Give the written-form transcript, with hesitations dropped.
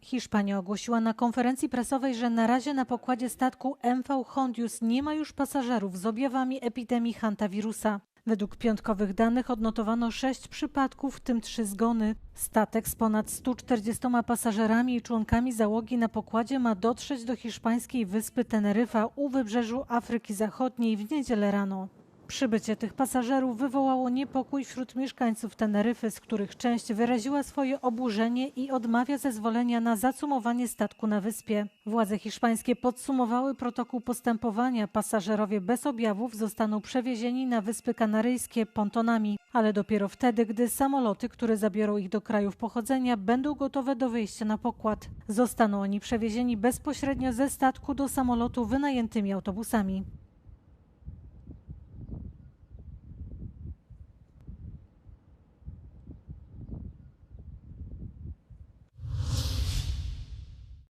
Hiszpania ogłosiła na konferencji prasowej, że na razie na pokładzie statku MV Hondius nie ma już pasażerów z objawami epidemii hantawirusa. Według piątkowych danych odnotowano 6 przypadków, w tym 3 zgony. Statek z ponad 140 pasażerami i członkami załogi na pokładzie ma dotrzeć do hiszpańskiej wyspy Teneryfa u wybrzeżu Afryki Zachodniej w niedzielę rano. Przybycie tych pasażerów wywołało niepokój wśród mieszkańców Teneryfy, z których część wyraziła swoje oburzenie i odmawia zezwolenia na zacumowanie statku na wyspie. Władze hiszpańskie podsumowały protokół postępowania. Pasażerowie bez objawów zostaną przewiezieni na Wyspy Kanaryjskie pontonami, ale dopiero wtedy, gdy samoloty, które zabiorą ich do krajów pochodzenia, będą gotowe do wyjścia na pokład. Zostaną oni przewiezieni bezpośrednio ze statku do samolotu wynajętymi autobusami.